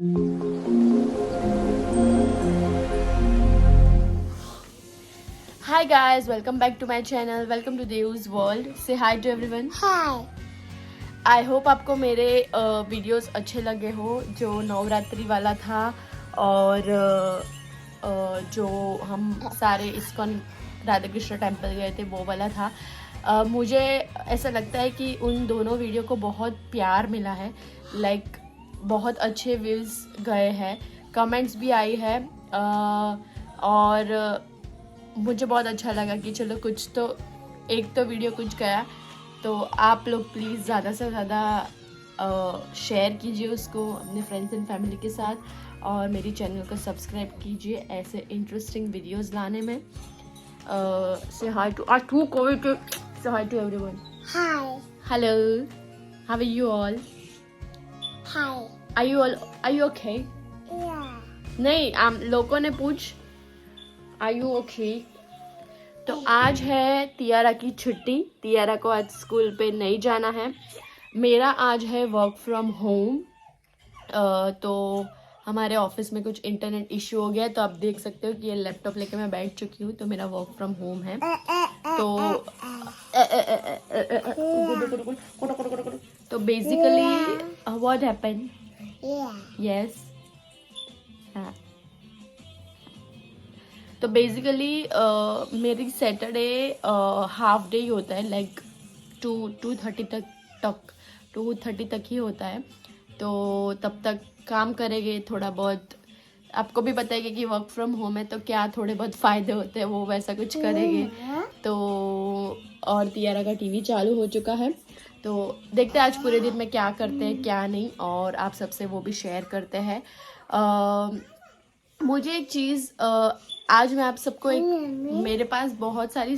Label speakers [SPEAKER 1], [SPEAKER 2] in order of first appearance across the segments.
[SPEAKER 1] Hi guys, welcome back to my channel. Welcome to Dev's World. Say hi to everyone.
[SPEAKER 2] Hi.
[SPEAKER 1] I hope आपको मेरे videos अच्छे लगे हो जो नवरात्रि वाला था और जो हम सारे इस्कॉन राधा कृष्ण टेम्पल गए थे वो वाला था। मुझे ऐसा लगता है कि उन दोनों वीडियो को बहुत प्यार मिला है, लाइक बहुत अच्छे व्यूज़ गए हैं, कमेंट्स भी आई है और मुझे बहुत अच्छा लगा कि चलो कुछ तो एक तो वीडियो कुछ गया। तो आप लोग प्लीज़ ज़्यादा से ज़्यादा शेयर कीजिए उसको अपने फ्रेंड्स एंड फैमिली के साथ और मेरी चैनल को सब्सक्राइब कीजिए ऐसे इंटरेस्टिंग वीडियोस लाने में। Say hi to say hi to everyone.
[SPEAKER 2] Hi.
[SPEAKER 1] Hello, how are you all?
[SPEAKER 2] Hi.
[SPEAKER 1] Are you okay?
[SPEAKER 2] Yeah.
[SPEAKER 1] नहीं, लोगों ने पूछ आर यू ओके? तो आज है तियारा की छुट्टी। तियारा को आज स्कूल पे नहीं जाना है। मेरा आज है वर्क फ्रॉम होम। तो हमारे ऑफिस में कुछ इंटरनेट इशू हो गया है, तो आप देख सकते हो कि ये लैपटॉप लेके मैं बैठ चुकी हूँ। तो मेरा वर्क फ्रॉम होम है। तो basically what happened?
[SPEAKER 2] Yeah.
[SPEAKER 1] Yes, तो बेसिकली मेरी सैटरडे हाफ डे ही होता है, लाइक 2:30 तक ही होता है। तो तब तक काम करेंगे थोड़ा बहुत। आपको भी पता है कि वर्क फ्रॉम होम है तो क्या थोड़े बहुत फ़ायदे होते हैं, वो वैसा कुछ करेंगे। तो और तियारा का टीवी चालू हो चुका है, तो देखते हैं आज पूरे दिन में क्या करते हैं क्या नहीं, और आप सबसे वो भी शेयर करते हैं। मुझे एक चीज़ आज मैं आप सबको मेरे पास बहुत सारी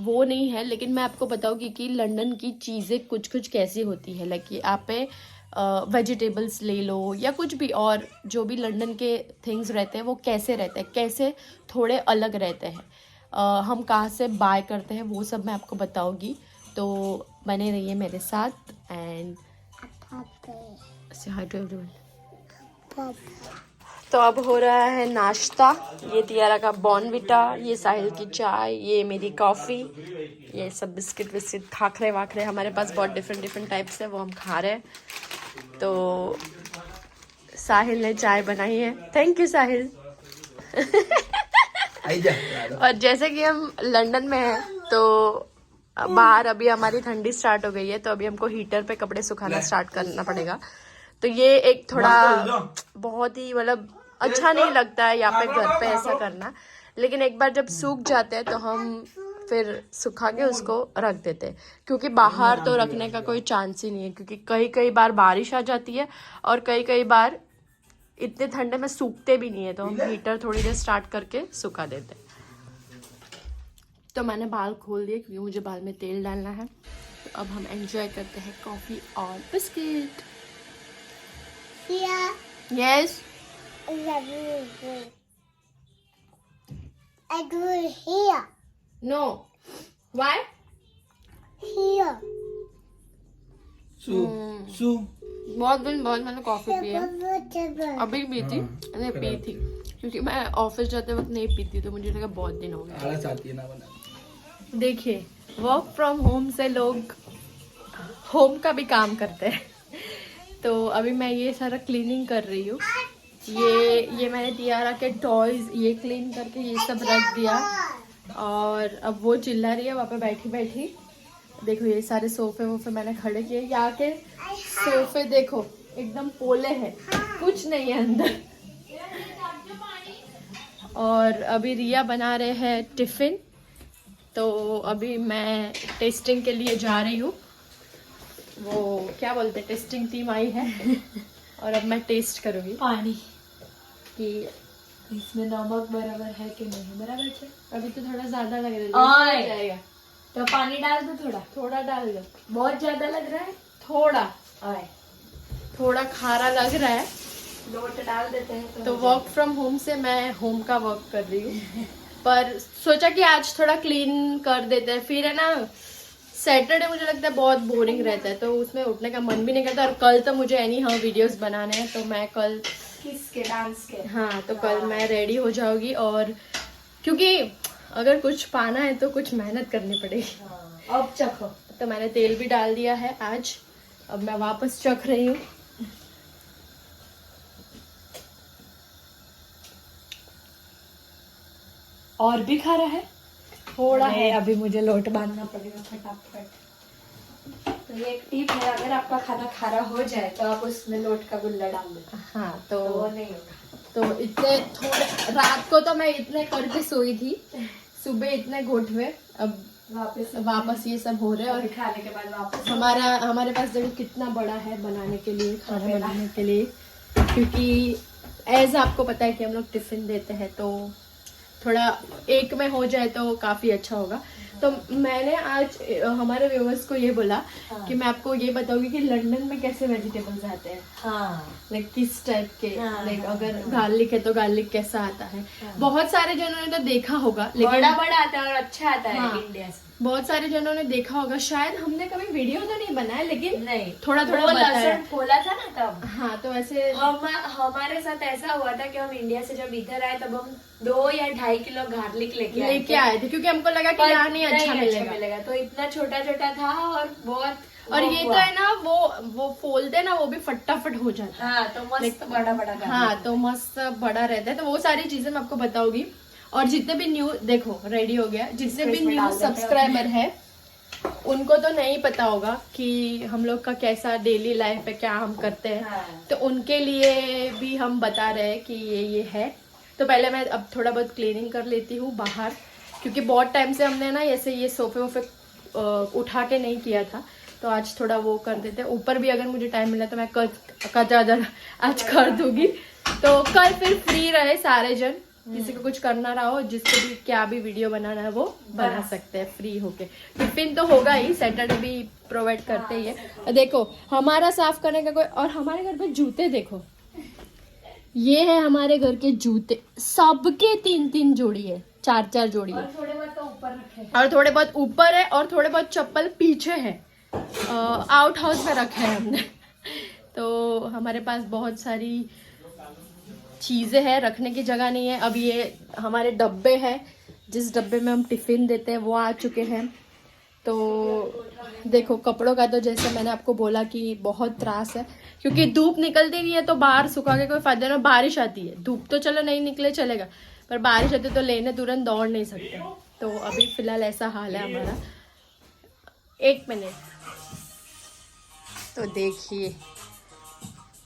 [SPEAKER 1] वो नहीं है, लेकिन मैं आपको बताऊंगी कि लंदन की चीज़ें कुछ कुछ कैसी होती है। लाइक कि आप वेजिटेबल्स ले लो या कुछ भी और जो भी लंदन के थिंग्स रहते हैं वो कैसे रहते हैं, कैसे थोड़े अलग रहते हैं, हम कहाँ से बाय करते हैं, वो सब मैं आपको बताऊंगी। तो बने रहिए मेरे साथ एंड से हाय टू एवरीवन। तो अब हो रहा है नाश्ता। ये तियारा का बॉर्नविटा, ये साहिल की चाय, ये मेरी कॉफ़ी, ये सब बिस्किट विस्किट खाखरे वाखरे हमारे पास बहुत डिफरेंट टाइप्स है, वो हम खा रहे हैं। तो साहिल ने चाय बनाई है, थैंक यू साहिल। और जैसे कि हम लंदन में हैं तो बाहर अभी हमारी ठंडी स्टार्ट हो गई है, तो अभी हमको हीटर पे कपड़े सुखाना स्टार्ट करना पड़ेगा। तो ये एक थोड़ा बहुत ही मतलब अच्छा नहीं लगता है यहाँ पे घर पे ऐसा करना, लेकिन एक बार जब सूख जाते हैं तो हम फिर सुखा के उसको रख देते हैं, क्योंकि बाहर तो रखने का कोई चांस ही नहीं है, क्योंकि कई बार बारिश आ जाती है और कई बार इतने ठंडे में सूखते भी नहीं है, तो हम हीटर थोड़ी देर स्टार्ट करके सुखा देते हैं। तो मैंने बाल खोल दिए क्योंकि मुझे बाल में तेल डालना है। तो अब हम एंजॉय करते हैं कॉफ़ी और biscuit.
[SPEAKER 2] Here.
[SPEAKER 1] Yes,
[SPEAKER 2] I do it here.
[SPEAKER 1] No, why?
[SPEAKER 2] Here.
[SPEAKER 1] बहुत दिन बाद मैंने कॉफ़ी पी है, अभी पी थी, नहीं पी थी क्योंकि मैं ऑफिस जाते वक्त नहीं पीती, तो मुझे लगा बहुत दिन हो गए। देखिए, वर्क फ्रॉम होम से लोग होम का भी काम करते हैं। तो अभी मैं ये सारा क्लीनिंग कर रही हूँ। ये मैंने तियारा के टॉयज ये क्लीन करके ये सब रख दिया, और अब वो चिल्ला रही है वहाँ पे बैठी बैठी। देखो ये सारे सोफे वोफे मैंने खड़े किए, यहाँ के सोफे देखो एकदम पोले हैं, कुछ नहीं है अंदर। और अभी रिया बना रहे हैं टिफिन, तो अभी मैं टेस्टिंग के लिए जा रही हूँ। वो क्या बोलते हैं, टेस्टिंग टीम आई है और अब मैं टेस्ट करूँगी पानी कि इसमें नमक बराबर है कि नहीं। बराबर है, अभी तो थोड़ा ज़्यादा लग रहा है, जाएगा
[SPEAKER 2] तो पानी डाल दो,
[SPEAKER 1] थोड़ा डाल दो।
[SPEAKER 2] बहुत ज्यादा लग रहा है,
[SPEAKER 1] थोड़ा खारा लग रहा है,
[SPEAKER 2] लोट डाल देते हैं।
[SPEAKER 1] तो वर्क फ्रॉम होम से मैं होम का वर्क कर रही हूँ, पर सोचा कि आज थोड़ा क्लीन कर देते हैं, फिर है ना सैटरडे मुझे लगता है बहुत बोरिंग रहता है, तो उसमें उठने का मन भी नहीं करता। और कल तो मुझे एनी हाउ वीडियोस बनाने हैं, तो मैं कल
[SPEAKER 2] किसके डांस के?
[SPEAKER 1] हाँ तो कल मैं रेडी हो जाऊंगी। और क्योंकि अगर कुछ पाना है तो कुछ मेहनत करनी पड़ेगी।
[SPEAKER 2] अब चखो।
[SPEAKER 1] तो मैंने तेल भी डाल दिया है आज, अब मैं वापस चख रही हूँ। और भी खा रहा है थोड़ा है।
[SPEAKER 2] अभी मुझे लोट बांधना पड़ेगा फटाफट। तो ये एक टिप है, अगर आपका खाना खारा हो जाए तो आप उसमें लोट का गुल्ला डाल दो।
[SPEAKER 1] हाँ तो
[SPEAKER 2] वो नहीं होगा।
[SPEAKER 1] तो इतने थोड़े रात को तो मैं इतने करके सोई थी, सुबह इतने घोट हुए, अब वापस ये सब हो रहे हैं। और
[SPEAKER 2] खाने के बाद वापस
[SPEAKER 1] हमारे पास देखो कितना बड़ा है बनाने के लिए, खाना बनाने के लिए। क्योंकि एज आपको पता है कि हम लोग टिफिन देते हैं, तो थोड़ा एक में हो जाए तो काफी अच्छा होगा। तो मैंने आज हमारे व्यूअर्स को ये बोला कि मैं आपको ये बताऊंगी कि लंदन में कैसे वेजिटेबल्स आते हैं। लाइक किस टाइप के, लाइक अगर गार्लिक है तो गार्लिक कैसा आता है। बहुत सारे जनों ने तो देखा होगा, लेकिन
[SPEAKER 2] बड़ा आता है और अच्छा आता है इंडिया से।
[SPEAKER 1] बहुत सारे जनों ने देखा होगा, शायद हमने कभी वीडियो तो नहीं बनाया, लेकिन
[SPEAKER 2] नहीं
[SPEAKER 1] थोड़ा बताया।
[SPEAKER 2] खोला था ना तब।
[SPEAKER 1] हाँ तो ऐसे
[SPEAKER 2] हमारे साथ ऐसा हुआ था कि हम इंडिया से जब इधर आए तब हम 2 या 2.5 किलो गार्लिक लेके
[SPEAKER 1] आए थे, क्योंकि हमको लगा कि यहाँ नहीं अच्छा मिलेगा।
[SPEAKER 2] तो इतना छोटा छोटा था और बहुत।
[SPEAKER 1] और ये तो है ना, वो फोल्ड है ना, वो भी फटाफट हो जाता है।
[SPEAKER 2] हाँ तो मस्त बड़ा
[SPEAKER 1] हाँ तो मस्त बड़ा रहता है। तो वो सारी चीजें मैं आपको बताऊंगी। और जितने भी न्यू, देखो रेडी हो गया, जितने भी न्यू सब्सक्राइबर है उनको तो नहीं पता होगा कि हम लोग का कैसा डेली लाइफ है, क्या हम करते हैं। तो उनके लिए भी हम बता रहे हैं कि ये है। तो पहले मैं अब थोड़ा बहुत क्लीनिंग कर लेती हूँ बाहर, क्योंकि बहुत टाइम से हमने ना ऐसे ये सोफे वोफे उठा के नहीं किया था, तो आज थोड़ा वो कर देते हैं। ऊपर भी अगर मुझे टाइम मिला तो मैं आज कर दूंगी। तो कल फिर फ्री रहे सारे जन, किसी को कुछ करना रहा हो, जिसको भी क्या भी वीडियो बनाना है वो बना सकते हैं फ्री होके। टिफिन तो होगा ही, सैटरडे भी प्रोवाइड करते ही है। देखो हमारा साफ करने का कोई, और हमारे घर पे जूते देखो, ये है हमारे घर के जूते, सबके 3-3 जोड़ी है, 4-4 जोड़ी है।
[SPEAKER 2] और थोड़े बहुत तो ऊपर रखे,
[SPEAKER 1] और थोड़े बहुत ऊपर है, और थोड़े बहुत चप्पल पीछे है, आउट हाउस में रखे हैं हमने। तो हमारे पास बहुत सारी चीजें हैं, रखने की जगह नहीं है। अब ये हमारे डब्बे हैं, जिस डब्बे में हम टिफिन देते हैं वो आ चुके हैं। तो देखो कपड़ों का तो जैसे मैंने आपको बोला कि बहुत त्रास है, क्योंकि धूप निकलती नहीं है, तो बाहर सुखा के कोई फायदा नहीं। बारिश आती है, धूप तो चलो नहीं निकले चलेगा, पर बारिश आती तो लेने तुरंत दौड़ नहीं सकते। तो अभी फिलहाल ऐसा हाल है हमारा। 1 मिनट। तो देखिए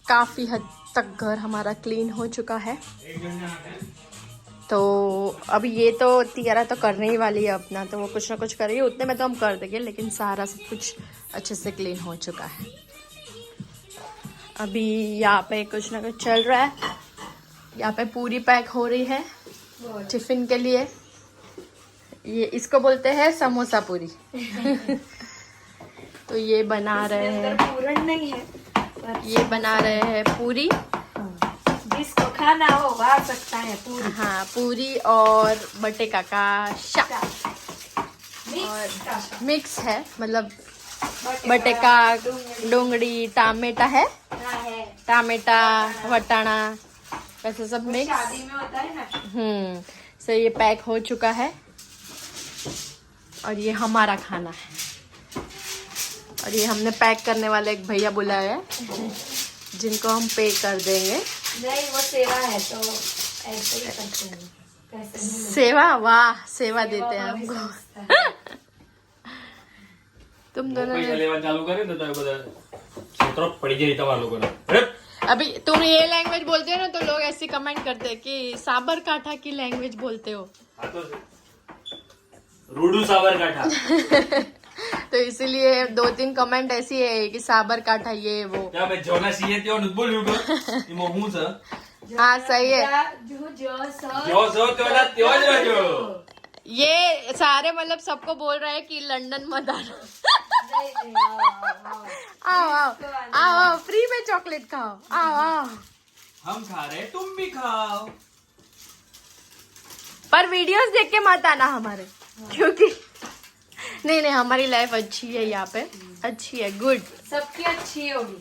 [SPEAKER 1] काफी हद तक घर हमारा क्लीन हो चुका है। तो अब ये तो तियारा तो करने ही वाली है अपना, तो वो कुछ ना कुछ करेगी, उतने में तो हम कर देंगे, लेकिन सारा सब कुछ अच्छे से क्लीन हो चुका है। अभी यहाँ पे कुछ ना कुछ चल रहा है। यहाँ पे पूरी पैक हो रही है टिफिन के लिए। ये इसको बोलते हैं समोसा पूरी। तो ये बना रहे हैं,
[SPEAKER 2] पूरण नहीं है,
[SPEAKER 1] ये बना रहे हैं पूरी।
[SPEAKER 2] जिसको खाना हो वो आ सकता है पूरी।
[SPEAKER 1] हाँ पूरी और बटेका का शाक, और मिक्स है, मतलब बटेका, डोंगड़ी, टामेटा है, टामेटा, वटाना, वैसे सब मिक्स।
[SPEAKER 2] शादी में होता है ना।
[SPEAKER 1] सो ये पैक हो चुका है, और ये हमारा खाना है। और ये हमने पैक करने वाले एक भैया बुलाया है, जिनको हम पे कर देंगे।
[SPEAKER 2] नहीं वो सेवा है तो ऐसे ही करते हैं, पैसे नहीं लेते।
[SPEAKER 1] सेवा, वाह सेवा देते हैं हमको। तुम दोनों ने
[SPEAKER 3] चालू करे तो पड़ी जाए वालों को।
[SPEAKER 1] अभी तुम ये लैंग्वेज बोलते हो ना, तो लोग ऐसे कमेंट करते हैं कि साबरकाठा की लैंग्वेज बोलते हो।
[SPEAKER 3] रूडू साबरकाठा।
[SPEAKER 1] तो इसीलिए 2-3 कमेंट ऐसी है कि साबरकाठा ये वो।
[SPEAKER 3] क्या मैं जोना सीए त्यो न बोलूंगा कि मैं हूं सर।
[SPEAKER 1] हाँ सही है।
[SPEAKER 3] जो
[SPEAKER 1] ये सारे मतलब सबको बोल रहे हैं कि लंदन मत आना। आओ आओ आओ आओ, फ्री में चॉकलेट खाओ, आओ आओ।
[SPEAKER 3] हम खा रहे तुम भी खाओ,
[SPEAKER 1] पर वीडियोस देख के मत आना हमारे, क्योंकि नहीं नहीं, हमारी लाइफ अच्छी है यहाँ पे, अच्छी है, गुड।
[SPEAKER 2] सबकी अच्छी होगी।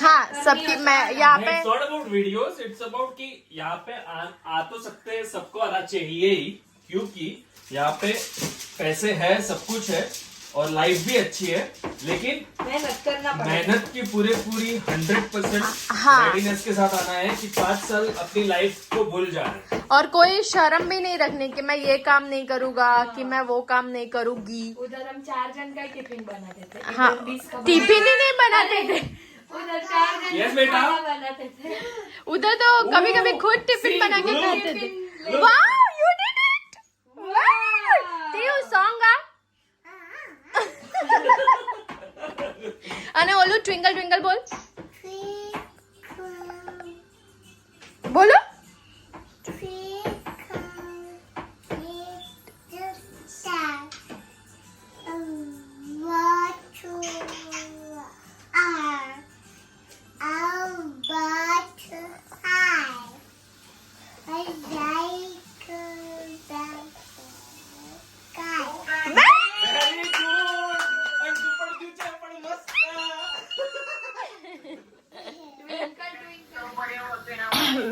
[SPEAKER 1] हाँ सबकी, मैं यहाँ पे
[SPEAKER 3] It's not about videos, it's about कि यहाँ पे आ तो सकते हैं, सबको आना चाहिए ही, क्योंकि यहाँ पे पैसे है, सब कुछ है और लाइफ भी अच्छी है, लेकिन
[SPEAKER 2] मेहनत करना पड़ेगा।
[SPEAKER 3] मेहनत की पूरी 100%
[SPEAKER 1] हाँ।
[SPEAKER 3] रेडीनेस के साथ आना है कि 5 साल अपनी लाइफ को भूल जा रहे हैं।
[SPEAKER 1] और कोई शर्म भी नहीं रखने कि मैं ये काम नहीं करूँगा, कि मैं वो काम नहीं करूँगी।
[SPEAKER 2] उधर हम 4 जन का टिफिन बनाते थे।
[SPEAKER 1] हाँ,
[SPEAKER 2] इधर 20 का
[SPEAKER 1] टिफिन ही नहीं बनाते थे,
[SPEAKER 2] उधर 4 जन
[SPEAKER 3] Yes,
[SPEAKER 2] का
[SPEAKER 3] बेटा।
[SPEAKER 2] खाना बनाते थे।
[SPEAKER 1] उधर तो कभी कभी खुद टिफिन
[SPEAKER 3] see,
[SPEAKER 1] बना के
[SPEAKER 3] look.
[SPEAKER 1] खाते थे। वाह, you did it! Wow! Theo, song आ? अने ओलू ट्विंकल ट्विंकल बोल, बोलो।
[SPEAKER 3] Very good. And super future पण मस्त.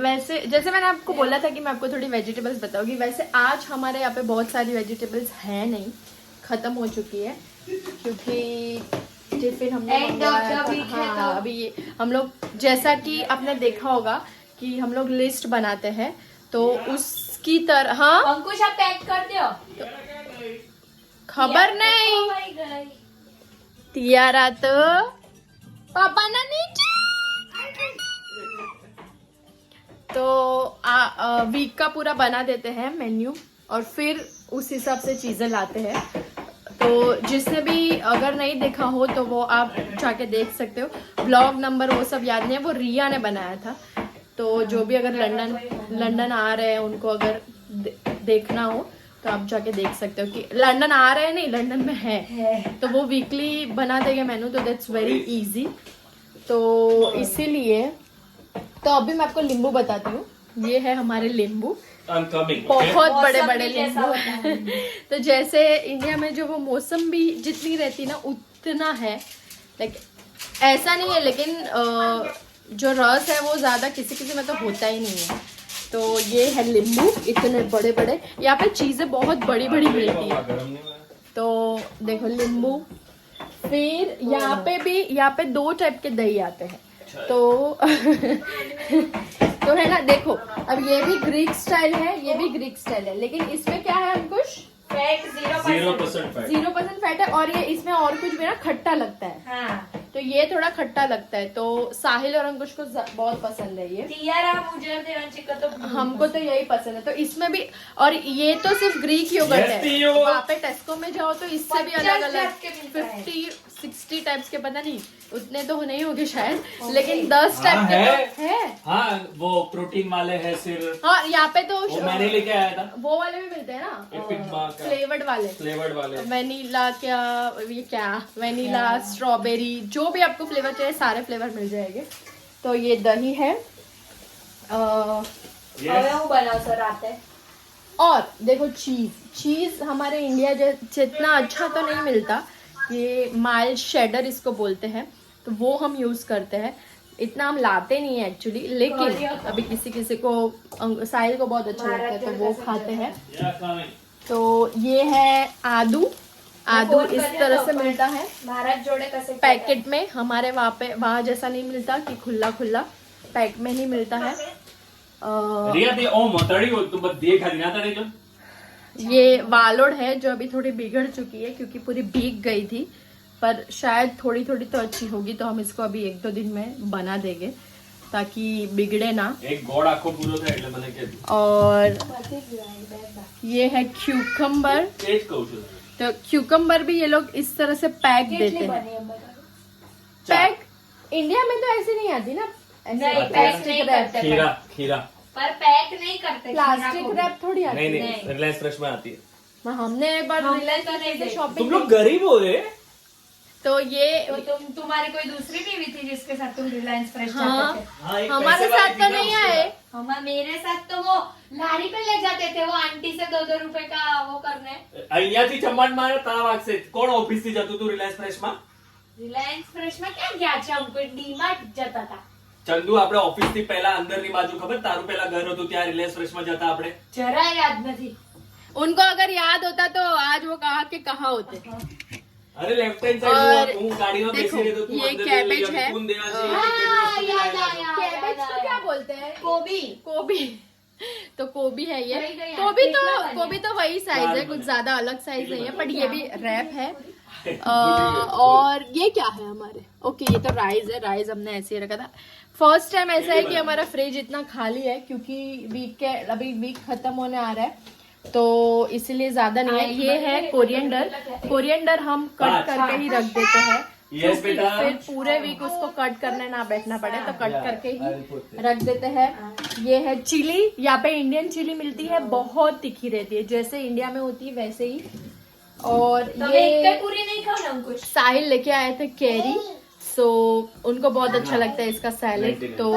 [SPEAKER 1] वैसे जैसे मैंने आपको बोला था कि मैं आपको थोड़ी वेजिटेबल्स बताऊंगी, वैसे आज हमारे यहाँ पे बहुत सारी वेजिटेबल्स है नहीं, खत्म हो चुकी है, क्योंकि टिफिन हमने
[SPEAKER 2] End of
[SPEAKER 1] मंगवाया
[SPEAKER 2] the
[SPEAKER 1] था।
[SPEAKER 2] week है
[SPEAKER 1] हाँ,
[SPEAKER 2] तो।
[SPEAKER 1] अभी ये हम लोग, जैसा कि आपने देखा होगा कि हम लोग लिस्ट बनाते हैं, तो उसकी तरह, हाँ
[SPEAKER 2] अंकुश आप पैक कर दो।
[SPEAKER 1] खबर नहीं, तियारा तो पापा ना नीचे। तो वीक का पूरा बना देते हैं मेन्यू और फिर उस हिसाब से चीजें लाते हैं। तो जिसने भी अगर नहीं देखा हो तो वो आप जाके देख सकते हो। ब्लॉग नंबर वो सब याद नहीं है, वो रिया ने बनाया था। तो जो भी अगर लंदन आ रहे हैं उनको अगर देखना हो तो आप जाके देख सकते हो कि लंदन आ रहे हैं, नहीं लंदन में है तो वो वीकली बना देंगे मेनू, तो दैट्स वेरी इजी। तो इसीलिए तो अभी मैं आपको नींबू बताती हूँ। ये है हमारे नींबू,
[SPEAKER 3] I'm coming.
[SPEAKER 1] बहुत बड़े बड़े
[SPEAKER 2] मौसम भी जैसा होता है।
[SPEAKER 1] नींबू। तो जैसे इंडिया में जो वो मौसम भी जितनी रहती ना उतना है, लाइक ऐसा नहीं है, लेकिन जो रस है वो ज्यादा किसी किसी में तो होता ही नहीं है। तो ये है नींबू, इतने बड़े बड़े। यहाँ पे चीजें बहुत बड़ी बड़ी मिलती है। तो देखो नींबू, फिर यहाँ पे 2 टाइप के दही आते हैं। तो तो है ना, देखो अब ये भी ग्रीक स्टाइल है, ये भी ग्रीक स्टाइल है, लेकिन इसमें क्या है अंकुश,
[SPEAKER 2] फैट 0%
[SPEAKER 3] फैट।
[SPEAKER 1] 0% फैट है। और ये इसमें और कुछ भी ना खट्टा लगता है,
[SPEAKER 2] हाँ।
[SPEAKER 1] तो ये थोड़ा खट्टा लगता है। तो साहिल और अंकुश को बहुत पसंद है ये,
[SPEAKER 2] तियारा मुझे देवांशी का तो
[SPEAKER 1] हमको तो यही पसंद है। तो इसमें भी, और ये तो सिर्फ ग्रीक योगर्ट
[SPEAKER 3] Yes,
[SPEAKER 1] है।
[SPEAKER 3] Theo.
[SPEAKER 1] वहाँ पे टेस्को में जाओ तो इससे भी
[SPEAKER 2] 50
[SPEAKER 1] अलग अलग
[SPEAKER 2] टाइप के मिलता है।
[SPEAKER 1] 50-60 टाइप्स के, पता नहीं उतने तो नहीं होंगे शायद, लेकिन 10 टाइप
[SPEAKER 3] हाँ,
[SPEAKER 1] के
[SPEAKER 3] है।
[SPEAKER 1] तो है।
[SPEAKER 3] हाँ, वो प्रोटीन वाले है सिर्फ,
[SPEAKER 1] हाँ यहाँ पे तो
[SPEAKER 3] वो मैंने लेके आया था।
[SPEAKER 1] वो वाले भी मिलते हैं
[SPEAKER 3] Epic
[SPEAKER 1] ना,
[SPEAKER 3] Bar का।
[SPEAKER 1] फ्लेवर्ड वाले,
[SPEAKER 3] फ्लेवर्ड वाले।
[SPEAKER 1] वेनिला, क्या वेनिला, स्ट्रॉबेरी, जो भी आपको फ्लेवर चाहिए सारे फ्लेवर मिल जाएंगे। तो ये दही है।
[SPEAKER 2] હવે बनाओ सर आते हैं।
[SPEAKER 1] और देखो चीज हमारे इंडिया जितना अच्छा तो नहीं मिलता, ये माइल्ड शेडर इसको बोलते हैं, तो वो हम यूज करते हैं। इतना हम लाते नहीं है एक्चुअली, लेकिन अभी किसी किसी को, साहिल को बहुत अच्छा लगता है तो वो खाते हैं। तो ये है आदू इस तरह से मिलता है
[SPEAKER 2] भारत जोड़े कैसे
[SPEAKER 1] पैकेट में। हमारे वहाँ जैसा नहीं मिलता कि खुला पैक में नहीं मिलता है।
[SPEAKER 3] रिया दे ओ मोतड़ी हो तो बस देख खा ना तड़े जो।
[SPEAKER 1] ये वालोड है जो अभी थोड़ी बिगड़ चुकी है क्योंकि पूरी भीग गई थी, पर शायद थोड़ी थोड़ी तो अच्छी होगी, तो हम इसको अभी 1-2 दिन में बना देंगे ताकि बिगड़े ना।
[SPEAKER 3] एक गोड़ आखो पूरो था એટલે મને કે
[SPEAKER 1] और ये है क्यूकम्बर।
[SPEAKER 3] तेज कहू છું।
[SPEAKER 1] तो क्यूकम्बर भी ये लोग इस तरह से पैक देते हैं। पैक इंडिया में तो ऐसे नहीं आती ना,
[SPEAKER 2] नहीं, पैक नहीं करते।
[SPEAKER 3] खीरा
[SPEAKER 2] पर पैक नहीं करते।
[SPEAKER 1] प्लास्टिक रैप थोड़ी आती
[SPEAKER 3] नहीं
[SPEAKER 1] है।
[SPEAKER 3] नहीं रिलायंस फ्रेश में आती है।
[SPEAKER 1] हमने एक बार
[SPEAKER 2] हमने
[SPEAKER 1] रिलायंस
[SPEAKER 2] तो नहीं देखी।
[SPEAKER 1] शॉपिंग
[SPEAKER 3] तुम लोग गरीब हो रहे।
[SPEAKER 1] तो ये
[SPEAKER 2] तो तुम्हारी कोई दूसरी बीवी थी जिसके साथ तुम रिलायंस फ्रेश
[SPEAKER 1] हाँ,
[SPEAKER 2] जाते थे?
[SPEAKER 3] हाँ, एक
[SPEAKER 1] हमारे
[SPEAKER 3] पैसे वाली
[SPEAKER 1] साथ
[SPEAKER 3] थी
[SPEAKER 1] तो
[SPEAKER 3] ना
[SPEAKER 1] नहीं
[SPEAKER 3] उसके
[SPEAKER 1] आए।
[SPEAKER 3] बाद।
[SPEAKER 2] हमारे मेरे साथ तो वो लारी पे ले जाते थे वो आंटी से 2-2 रुपए का वो करने।
[SPEAKER 3] અહીંયાથી ચમણ મારે તારા વાગશે કોણ ઓફિસ થી જતું તું રિલાયન્સ ફ્રેશ માં
[SPEAKER 2] रिलायंस फ्रेश में क्या गया છે हमको डीमार्ट जाता था।
[SPEAKER 3] ચંદુ આપણે ઓફિસ થી પહેલા અંદરની બાજુ ખબર તારું પેલા ઘર હતું ત્યાં રિલાયન્સ ફ્રેશ માં જતા આપણે
[SPEAKER 2] जरा याद नहीं।
[SPEAKER 1] उनको अगर याद होता तो आज वो कहाँ के कहाँ होते।
[SPEAKER 3] અરે લેફ્ટ હેન્ડ
[SPEAKER 1] और
[SPEAKER 3] સાઈડ હું ગાડીમાં
[SPEAKER 1] देखो,
[SPEAKER 3] બેસી રહી તો તું
[SPEAKER 1] ये
[SPEAKER 3] અંદર
[SPEAKER 1] कैबेज
[SPEAKER 3] લઈ
[SPEAKER 1] है।
[SPEAKER 3] જા कौन देना चाहिए
[SPEAKER 2] हाँ,
[SPEAKER 3] कितनी वस्तु
[SPEAKER 2] याद
[SPEAKER 3] लाएगा?
[SPEAKER 2] आया।
[SPEAKER 1] कैबेज को क्या बोलते हैं?
[SPEAKER 2] गोभी।
[SPEAKER 1] कोबी। तो कोबी है ये।
[SPEAKER 2] वही गई,
[SPEAKER 1] कोबी तो
[SPEAKER 2] कितना बना?
[SPEAKER 1] कोबी तो वही साइज है,
[SPEAKER 3] लाल
[SPEAKER 1] कुछ
[SPEAKER 3] बना।
[SPEAKER 1] ज्यादा अलग साइज नहीं है, बट ये भी रैप है।
[SPEAKER 3] गुड।
[SPEAKER 1] और ये क्या है हमारे, ओके ये तो राइस है, राइस हमने ऐसे ही रखा था। फर्स्ट टाइम ऐसा है कि हमारा फ्रिज इतना खाली है क्योंकि अभी वीक खत्म होने आ रहा है तो इसलिए ज्यादा नहीं है। ये है कोरिएंडर। कोरिएंडर हम कट करके ही रख देते हैं
[SPEAKER 3] यस
[SPEAKER 1] क्योंकि
[SPEAKER 3] बेटा
[SPEAKER 1] फिर पूरे वीक उसको कट करने ना बैठना पड़े, तो कट करके ही रख देते हैं। ये है चिली, यहाँ पे इंडियन चिली मिलती है, बहुत तीखी रहती है, जैसे इंडिया में होती है वैसे ही। और
[SPEAKER 2] तो मैं एक
[SPEAKER 1] ये
[SPEAKER 2] पूरी नहीं खाओ ना कुछ।
[SPEAKER 1] साहिल लेके आए थे कैरी, सो उनको बहुत अच्छा लगता है इसका सैलेड। तो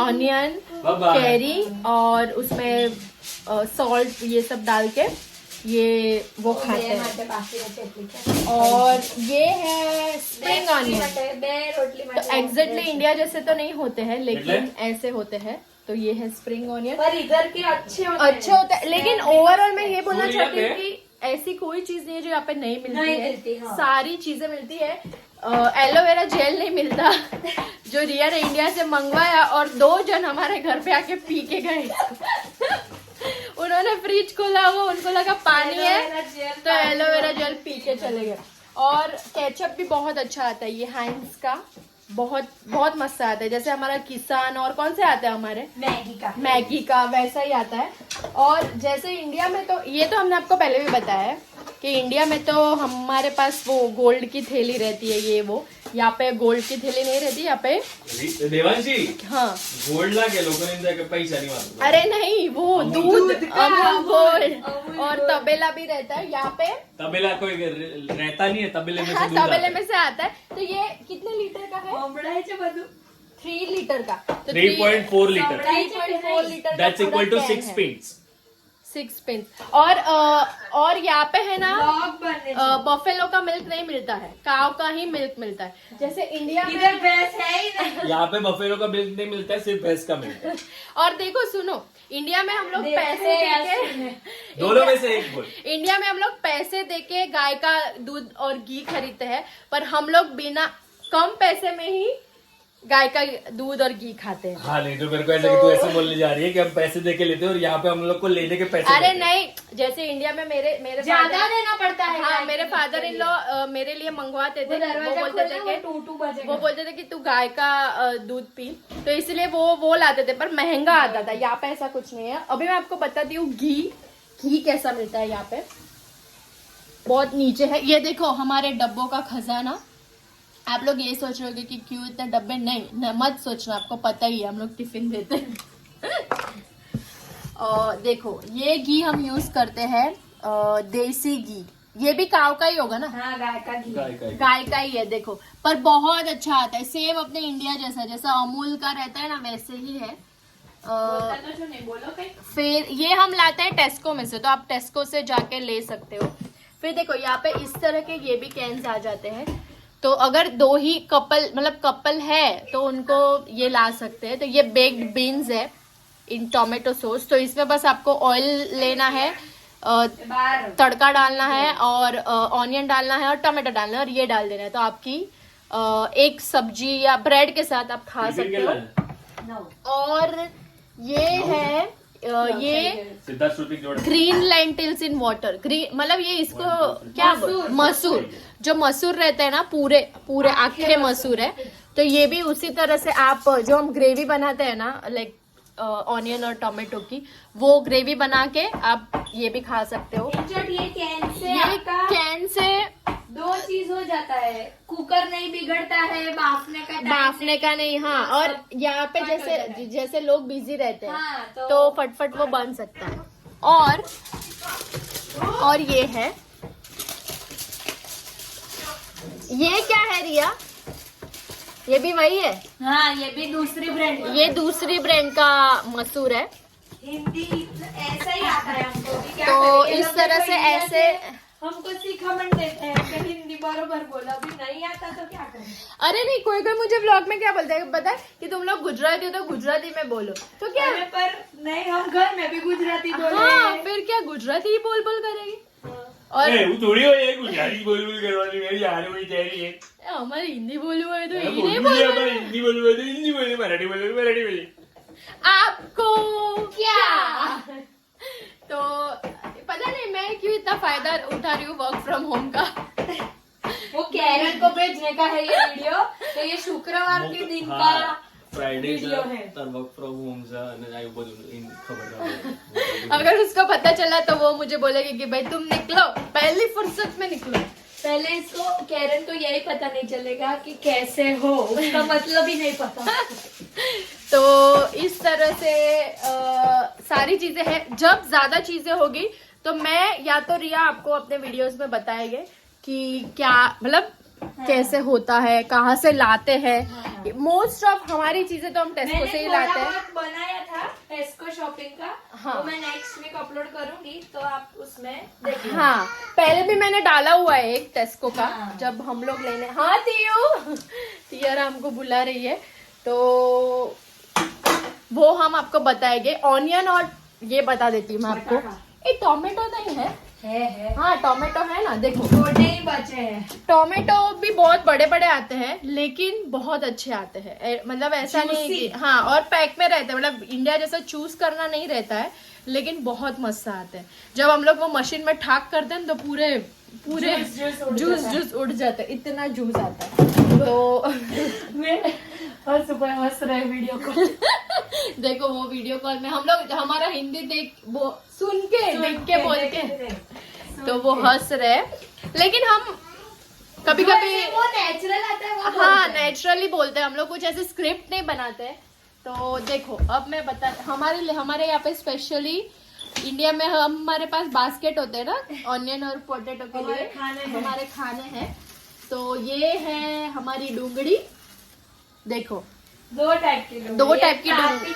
[SPEAKER 1] ऑनियन,
[SPEAKER 3] बाय।
[SPEAKER 1] कैरी और उसमें सॉल्ट ये सब डाल के ये वो खाते हैं। और ये है स्प्रिंग ऑनियन। तो एग्जैक्टली इंडिया जैसे तो नहीं होते हैं लेकिन ऐसे होते हैं। तो ये है स्प्रिंग ऑनियन,
[SPEAKER 2] पर इधर के अच्छे
[SPEAKER 1] होते हैं। लेकिन ओवरऑल मैं ये बोलना
[SPEAKER 3] सूर्य
[SPEAKER 1] चाहती हूँ
[SPEAKER 3] पे?
[SPEAKER 1] कि ऐसी कोई चीज नहीं है जो यहाँ पे नहीं मिलती
[SPEAKER 2] नहीं
[SPEAKER 1] है।
[SPEAKER 2] मिलती, हाँ।
[SPEAKER 1] सारी चीजें मिलती है। एलोवेरा जेल नहीं मिलता जो रिया ने इंडिया से मंगवाया और 2 जन हमारे घर पे आके पी के गए। उन्होंने फ्रिज खोला, वो उनको लगा पानी है तो एलोवेरा जेल पी के चले गए। और केचप भी बहुत अच्छा आता है, ये हाइंस का बहुत बहुत मस्त आता है, जैसे हमारा किसान और कौन से आते हैं हमारे मैगी का वैसा ही आता है। और जैसे इंडिया में तो ये तो हमने आपको पहले भी बताया है कि इंडिया में तो हमारे पास वो गोल्ड की थैली रहती है, ये वो यहाँ पे गोल्ड की थैली नहीं रहती यहाँ पे।
[SPEAKER 3] देवांशी
[SPEAKER 1] हाँ
[SPEAKER 3] गोल्ड ला के लोगों ने जाके पैसा नहीं मांगा
[SPEAKER 1] अरे नहीं, वो दूध अमूल गोल्ड और तबेला भी रहता है यहाँ पे।
[SPEAKER 3] तबेला कोई रहता नहीं है तबेले में से
[SPEAKER 1] हाँ
[SPEAKER 3] दूध आता
[SPEAKER 1] तबेले
[SPEAKER 3] है।
[SPEAKER 1] में से आता है। तो ये कितने लीटर का है? 3 लीटर का। तो
[SPEAKER 3] 3.4 लीटर
[SPEAKER 1] 3.4 लीटर का
[SPEAKER 3] दैट्स इक्वल टू
[SPEAKER 1] पूरा
[SPEAKER 3] 6
[SPEAKER 1] कैन है।
[SPEAKER 3] Pins
[SPEAKER 1] 6 pins. और यहाँ पे है ना बफेलो का मिल्क नहीं मिलता है, काव का ही मिल्क मिलता है। जैसे इंडिया में
[SPEAKER 2] इधर भैंस है ही नहीं।
[SPEAKER 3] यहाँ पे बफेलो का मिल्क नहीं मिलता है, सिर्फ भैंस का मिलता है।
[SPEAKER 1] और देखो सुनो, इंडिया में हम लोग पैसे देके
[SPEAKER 3] दोनों में से एक बोल।
[SPEAKER 1] इंडिया में हम लोग पैसे देके गाय का दूध और घी खरीदते हैं, पर हम लोग बिना कम पैसे में ही गाय का दूध और घी खाते हैं।
[SPEAKER 3] हाँ नहीं तो मेरे को ऐसा कि तू ऐसे बोलने जा रही है कि हम पैसे दे के लेते हैं और यहाँ पे हम लोग को लेने के पैसे
[SPEAKER 1] अरे
[SPEAKER 3] देते हैं।
[SPEAKER 1] नहीं, जैसे इंडिया में मेरे
[SPEAKER 2] ज्यादा
[SPEAKER 1] father-
[SPEAKER 2] देना पड़ता है।
[SPEAKER 1] हाँ मेरे फादर इन लॉ मेरे लिए मंगवाते थे। वो बोलते थे कि
[SPEAKER 2] टू बजे
[SPEAKER 1] वो बोलते थे कि तू गाय का दूध पी, तो इसलिए वो लाते थे, पर महंगा आता था। यहाँ पे ऐसा कुछ नहीं है। अभी मैं आपको बताती हूँ घी कैसा मिलता है यहाँ पे। बहुत नीचे है, ये देखो हमारे डब्बों का खजाना। आप लोग ये सोच रहे होगे कि क्यों इतने डब्बे, नहीं मत सोचना, आपको पता ही है हम लोग टिफिन देते हैं। और देखो ये घी हम यूज करते हैं देसी घी, ये भी काव का ही होगा ना?
[SPEAKER 2] हाँ गाय का घी।
[SPEAKER 1] गाय का ही है देखो, पर बहुत अच्छा आता है, सेम अपने इंडिया जैसा अमूल का रहता है ना वैसे ही है। फिर ये हम लाते हैं टेस्को में से, तो आप टेस्को से जाके ले सकते हो। फिर देखो यहाँ पे इस तरह के ये भी कैंस आ जाते हैं, तो अगर 2 ही कपल है तो उनको ये ला सकते हैं। तो ये बेक्ड बीन्स है इन टोमेटो सॉस, तो इसमें बस आपको ऑयल लेना है, तड़का डालना है और ऑनियन डालना है और टमाटो डालना है और ये डाल देना है, तो आपकी एक सब्जी या ब्रेड के साथ आप खा सकते हो। और ये है ये green lentils in water, green मतलब ये इसको क्या मसूर, जो मसूर रहते हैं ना पूरे आखे मसूर है। तो ये भी उसी तरह से आप जो हम ग्रेवी बनाते हैं ना लाइक ऑनियन और टोमेटो की, वो ग्रेवी बना के आप ये भी खा सकते हो।
[SPEAKER 2] ये
[SPEAKER 1] कैन से
[SPEAKER 2] 2 चीज हो जाता है, कुकर नहीं बिगड़ता है,
[SPEAKER 1] बाफने का नहीं। हाँ, और यहाँ पे जैसे लोग बिजी रहते हैं
[SPEAKER 2] हाँ,
[SPEAKER 1] तो फटफट वो बन सकता है। और ये है ये क्या है रिया? ये भी वही है?
[SPEAKER 2] हाँ, ये भी दूसरी ब्रांड।
[SPEAKER 1] ये दूसरी ब्रांड का मसूर है।
[SPEAKER 2] हिंदी ऐसा ही आता है हमको भी, क्या
[SPEAKER 1] तो
[SPEAKER 2] करें?
[SPEAKER 1] इस
[SPEAKER 2] लोग
[SPEAKER 1] तरह
[SPEAKER 2] देखो
[SPEAKER 1] से
[SPEAKER 2] इंडिया
[SPEAKER 1] ऐसे
[SPEAKER 2] हमको सिखामण देते हैं कि हिंदी बरोबर बोला, अभी नहीं आता तो क्या करें?
[SPEAKER 1] अरे नहीं, कोई कोई मुझे ब्लॉग में क्या बोलता है पता है कि तुम लोग गुजराती हो तो गुजराती में बोलो, तो क्या
[SPEAKER 2] अरे पर नहीं, हम घर में भी गुजराती बोले
[SPEAKER 1] हाँ
[SPEAKER 2] हैं।
[SPEAKER 1] फिर क्या गुजराती ही बोल बोल करेगी।
[SPEAKER 2] हाँ।
[SPEAKER 1] और
[SPEAKER 3] वो थोड़ी हो ये गुजराती बोल बोल करवानी मेरी यार वही कह रही है।
[SPEAKER 1] हमारी हिंदी बोली हुआ है तो
[SPEAKER 3] मैं
[SPEAKER 1] हिंदी
[SPEAKER 3] बोलूँ या
[SPEAKER 1] बोल।
[SPEAKER 3] मैं हिंदी बोलूँ तो हिंदी बोलूँ, मराठी बोलूँ तो मराठी बोलूँ।
[SPEAKER 1] आपको क्या तो पता नहीं मैं क्यों इतना फायदा उठा रही हूँ वर्क फ्रॉम होम का।
[SPEAKER 2] वो केरल को भेजने का है ये वीडियो, तो ये शुक्रवार के दिन का
[SPEAKER 3] फ्राइडे
[SPEAKER 2] वीडियो है।
[SPEAKER 3] वर्क फ्रॉम होम खबर
[SPEAKER 1] अगर उसको पता चला तो वो मुझे बोलेगी कि भाई तुम निकलो, पहली फुर्सत में निकलो।
[SPEAKER 2] पहले इसको कैरन को यही पता नहीं चलेगा कि कैसे हो, उसका मतलब ही नहीं पता।
[SPEAKER 1] तो इस तरह से सारी चीजें हैं। जब ज्यादा चीजें होगी तो मैं या तो रिया आपको अपने वीडियोस में बताएंगे कि क्या मतलब कैसे होता है, कहाँ से लाते हैं। मोस्ट ऑफ हमारी चीजें तो हम टेस्को से ही लाते हैं।
[SPEAKER 2] बहुत बनाया था टेस्को शॉपिंग का,
[SPEAKER 1] हाँ।
[SPEAKER 2] वो मैं नेक्स्ट वीक अपलोड करूंगी, तो आप उसमें देखिए।
[SPEAKER 1] हाँ, पहले भी मैंने डाला हुआ है एक टेस्को का,
[SPEAKER 2] हाँ।
[SPEAKER 1] जब हम लोग लेने। हाँ तियारा हमको बुला रही है, तो वो हम आपको बताएंगे। ऑनियन और ये बता देती हूँ मैं आपको। ये टोमेटो नहीं है?
[SPEAKER 2] है।
[SPEAKER 1] हाँ टोमेटो है ना, देखो
[SPEAKER 2] छोटे ही बचे हैं।
[SPEAKER 1] टोमेटो भी बहुत बड़े बड़े आते हैं लेकिन बहुत अच्छे आते हैं। मतलब ऐसा नहीं कि हाँ, और पैक में रहते हैं, मतलब इंडिया जैसा चूज करना नहीं रहता है, लेकिन बहुत मस्त आते हैं। जब हम लोग वो मशीन में ठाक करते हैं तो पूरे पूरे जूस उड़ जाते हैं, इतना जूस आता है। तो
[SPEAKER 2] मैं हर सुबह हंस रहे वीडियो को।
[SPEAKER 1] देखो वो वीडियो कॉल में हम लोग हमारा हिंदी देख वो सुन के देख के बोल के तो वो हंस रहे, लेकिन हम कभी कभी
[SPEAKER 2] वो नेचुरल आता है, वो
[SPEAKER 1] हाँ नेचुरली बोलते हैं हम लोग, कुछ ऐसे स्क्रिप्ट नहीं बनाते हैं। तो देखो अब मैं बता, हमारे यहाँ पे स्पेशली इंडिया में हमारे पास बास्केट होते हैं ना ऑनियन और पोटैटो के लिए, हमारे खाने हैं। तो ये है हमारी डूंगड़ी, देखो
[SPEAKER 2] दो टाइप की
[SPEAKER 1] डूंगरी।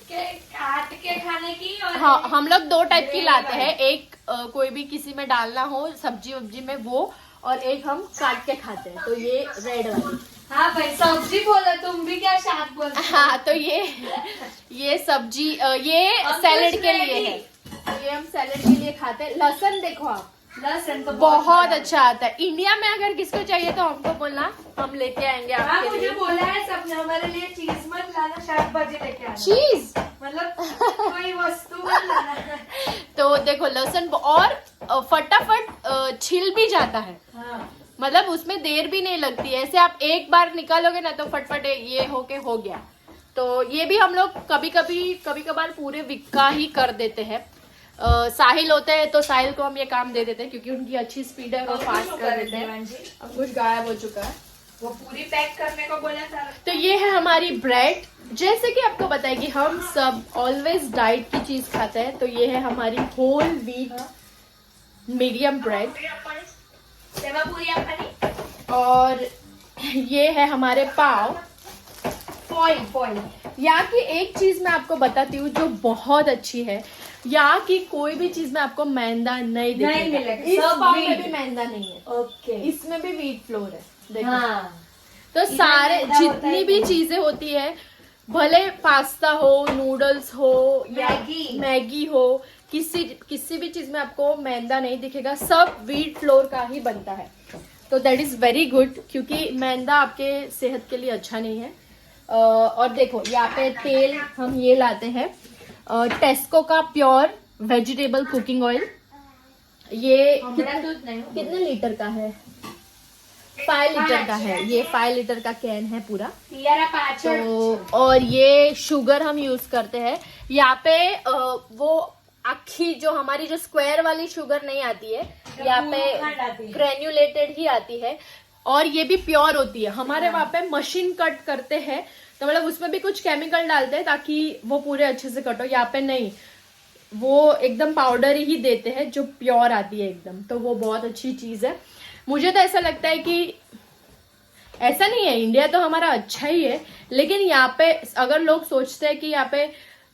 [SPEAKER 2] काट के खाने की, और
[SPEAKER 1] हाँ हम लोग दो टाइप की लाते हैं, एक कोई भी किसी में डालना हो सब्जी वब्जी में वो, और एक हम काट के खाते हैं, तो ये रेड वाली।
[SPEAKER 2] हाँ भाई सब्जी बोला, तुम भी क्या शाक बोलते हो?
[SPEAKER 1] हाँ तो ये सब्जी ये सैलेड के लिए है, ये हम सैलेड के लिए खाते हैं। लहसुन देखो आप,
[SPEAKER 2] लहसुन तो
[SPEAKER 1] बहुत अच्छा आता है। इंडिया में अगर किसको चाहिए तो हमको बोलना, हम लेके आएंगे
[SPEAKER 2] हाँ,
[SPEAKER 1] आपके
[SPEAKER 2] मुझे
[SPEAKER 1] लिए।
[SPEAKER 2] बोला है सबने हमारे लिए चीज मत लाना, शाक भाजी लेके आना।
[SPEAKER 1] चीज
[SPEAKER 2] मतलब कोई वस्तु मत लाना।
[SPEAKER 1] तो देखो लहसुन और फटाफट छिल भी जाता है,
[SPEAKER 2] हाँ।
[SPEAKER 1] मतलब उसमें देर भी नहीं लगती है। ऐसे आप एक बार निकालोगे ना तो फटफट ये होके हो गया। तो ये भी हम लोग कभी कभार पूरे वीक का ही कर देते हैं। साहिल होते हैं तो साहिल को हम ये काम दे देते हैं क्योंकि उनकी अच्छी स्पीड है, वो फास्ट कर देते हैं। अब कुछ गायब हो चुका है,
[SPEAKER 2] वो पूरी पैक करने को बोला था।
[SPEAKER 1] तो ये है हमारी ब्रेड। जैसे कि आपको बताया कि हम सब ऑलवेज डाइट की चीज खाते हैं, तो ये है हमारी होल व्हीट मीडियम ब्रेड,
[SPEAKER 2] सेवा पूरी अपनी।
[SPEAKER 1] और ये है हमारे पाव
[SPEAKER 2] फॉइल।
[SPEAKER 1] यहाँ की एक चीज मैं आपको बताती हूँ जो बहुत अच्छी है, यहाँ की कोई भी चीज में आपको मैदा नहीं
[SPEAKER 2] मिलेगा।
[SPEAKER 1] इस
[SPEAKER 2] सब
[SPEAKER 1] पाव में
[SPEAKER 2] wheat।
[SPEAKER 1] भी मैदा नहीं है,
[SPEAKER 2] ओके।
[SPEAKER 1] इसमें भी व्हीट फ्लोर है, देखो।
[SPEAKER 2] हाँ।
[SPEAKER 1] तो सारे
[SPEAKER 2] मैदा होता
[SPEAKER 1] जितनी
[SPEAKER 2] है
[SPEAKER 1] भी
[SPEAKER 2] नहीं।
[SPEAKER 1] चीजें होती है, भले पास्ता हो, नूडल्स हो या मैगी हो, किसी भी चीज में आपको मैदा नहीं दिखेगा, सब व्हीट फ्लोर का ही बनता है। तो दैट इज वेरी गुड, क्योंकि मैदा आपके सेहत के लिए अच्छा नहीं है। और देखो यहाँ पे तेल हम ये लाते हैं टेस्को का प्योर वेजिटेबल कुकिंग ऑयल। ये कितने लीटर का है? 5 लीटर का है, ये 5 लीटर का कैन है पूरा। तो और ये शुगर हम यूज करते हैं यहाँ पे। वो अक्खी जो हमारी जो स्क्वायर वाली शुगर नहीं आती है, यहाँ पे ग्रेन्युलेटेड ही आती है, और ये भी प्योर होती है। हमारे वहाँ पे मशीन कट करते हैं तो मतलब उसमें भी कुछ केमिकल डालते हैं ताकि वो पूरे अच्छे से कट हो, यहाँ पे नहीं, वो एकदम पाउडर ही देते हैं जो प्योर आती है एकदम। तो वो बहुत अच्छी चीज है। मुझे तो ऐसा लगता है कि ऐसा नहीं है, इंडिया तो हमारा अच्छा ही है, लेकिन यहाँ पे अगर लोग सोचते हैं कि यहाँ पे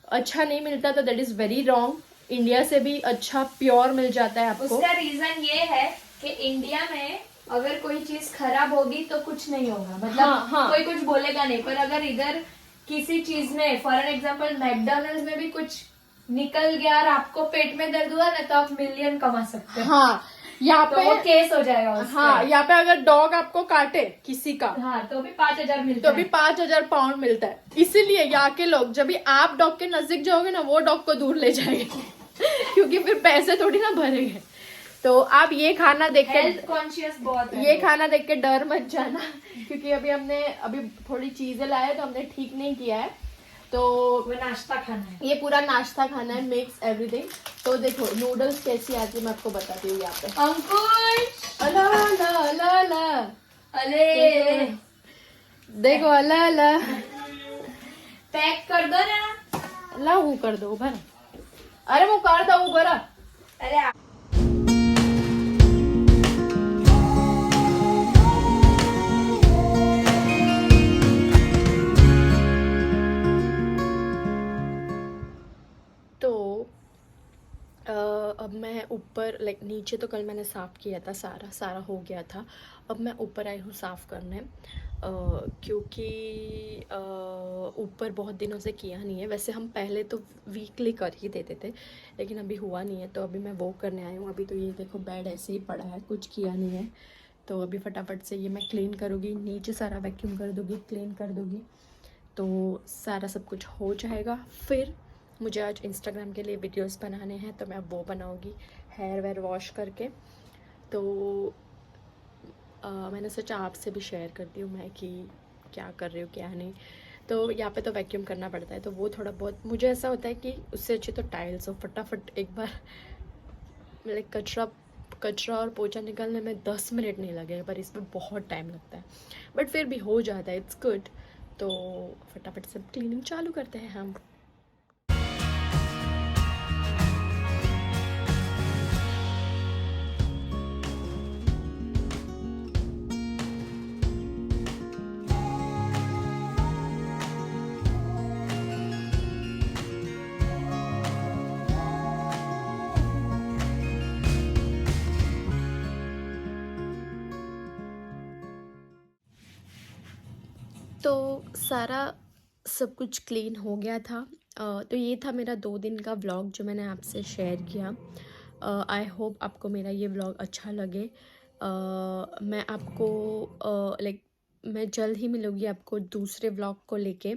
[SPEAKER 1] अच्छा नहीं मिलता तो that is very wrong. India से भी अच्छा प्योर मिल जाता है आपको।
[SPEAKER 2] उसका रीजन ये है कि इंडिया में अगर कोई चीज खराब होगी तो कुछ नहीं होगा, मतलब
[SPEAKER 1] हाँ।
[SPEAKER 2] कोई कुछ बोलेगा नहीं। पर अगर इधर किसी चीज में, फॉर एग्जांपल मैकडोनल्ड्स में भी कुछ निकल गया और आपको पेट में दर्द हुआ ना, तो आप मिलियन कमा सकते हैं।
[SPEAKER 1] हाँ, यहाँ
[SPEAKER 2] तो वो
[SPEAKER 1] पे
[SPEAKER 2] केस हो जाएगा उसका।
[SPEAKER 1] हाँ, यहाँ पे अगर डॉग आपको काटे किसी का,
[SPEAKER 2] हाँ, तो भी 5,000 मिलता
[SPEAKER 1] तो भी 5,000 पाउंड मिलता है। इसीलिए यहाँ के लोग जब भी आप डॉग के नजदीक जाओगे ना, वो डॉग को दूर ले जाएंगे क्योंकि फिर पैसे थोड़ी ना भरेंगे। तो आप ये खाना देख के,
[SPEAKER 2] हेल्थ कॉन्शियस बहुत है।
[SPEAKER 1] ये खाना देख के डर मत जाना, क्योंकि अभी थोड़ी चीजें लाए तो हमने ठीक नहीं किया है। तो
[SPEAKER 2] वो नाश्ता खाना है।
[SPEAKER 1] ये पूरा नाश्ता खाना है, मिक्स एवरीथिंग। तो देखो नूडल्स कैसी आती है मैं आपको बताती हूँ यहाँ पे।
[SPEAKER 2] अंकुश,
[SPEAKER 1] अला अला अला अला,
[SPEAKER 2] अले
[SPEAKER 1] देखो अला अला,
[SPEAKER 2] पैक कर दो ना।
[SPEAKER 1] ला હું कर दो भरा, अरे હું कर दो भरा।
[SPEAKER 2] अरे
[SPEAKER 1] तो अब मैं ऊपर लाइक नीचे तो कल मैंने साफ़ किया था, सारा हो गया था। अब मैं ऊपर आई हूँ साफ़ करने, क्योंकि ऊपर बहुत दिनों से किया नहीं है। वैसे हम पहले तो वीकली कर ही देते थे, लेकिन अभी हुआ नहीं है, तो अभी मैं वो करने आई हूँ। अभी तो ये देखो बेड ऐसे ही पड़ा है, कुछ किया नहीं है। तो अभी फटाफट से ये मैं क्लीन करूँगी, नीचे सारा वैक्यूम कर दूँगी, क्लीन कर दूँगी, तो सारा सब कुछ हो जाएगा। फिर मुझे आज इंस्टाग्राम के लिए वीडियोस बनाने हैं, तो मैं अब वो बनाऊँगी हेयर वेयर वॉश करके। तो मैंने सोचा आपसे भी शेयर करती हूँ मैं कि क्या कर रही हूँ क्या नहीं। तो यहाँ पे तो वैक्यूम करना पड़ता है, तो वो थोड़ा बहुत मुझे ऐसा होता है कि उससे अच्छे तो टाइल्स हो, फटाफट एक बार लाइक कचरा और पोछा निकालने में 10 मिनट नहीं लगे, पर इसमें बहुत टाइम लगता है, बट फिर भी हो जाता है, इट्स गुड। तो फटाफट से क्लीनिंग चालू करते हैं हम। तो सारा सब कुछ क्लीन हो गया था। तो ये था मेरा 2 दिन का व्लॉग जो मैंने आपसे शेयर किया। आई होप आपको मेरा ये व्लॉग अच्छा लगे। मैं आपको लाइक मैं जल्द ही मिलूँगी आपको दूसरे व्लॉग को लेके।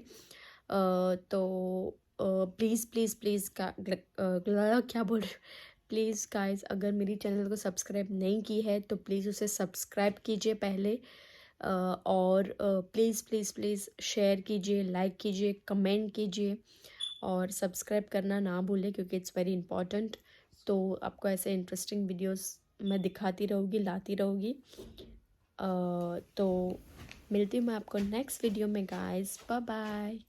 [SPEAKER 1] तो प्लीज़ प्लीज़ प्लीज़ क्या बोल रही हूँ, प्लीज़ गाइस, अगर मेरी चैनल को सब्सक्राइब नहीं की है तो प्लीज़ उसे सब्सक्राइब कीजिए पहले, और प्लीज़ प्लीज़ प्लीज़ शेयर कीजिए, लाइक कीजिए, कमेंट कीजिए, और सब्सक्राइब करना ना भूलें, क्योंकि इट्स वेरी इंपॉर्टेंट। तो आपको ऐसे इंटरेस्टिंग वीडियोस मैं दिखाती रहूँगी, लाती रहूँगी। तो मिलती हूँ मैं आपको नेक्स्ट वीडियो में गाइस, बाय बाय।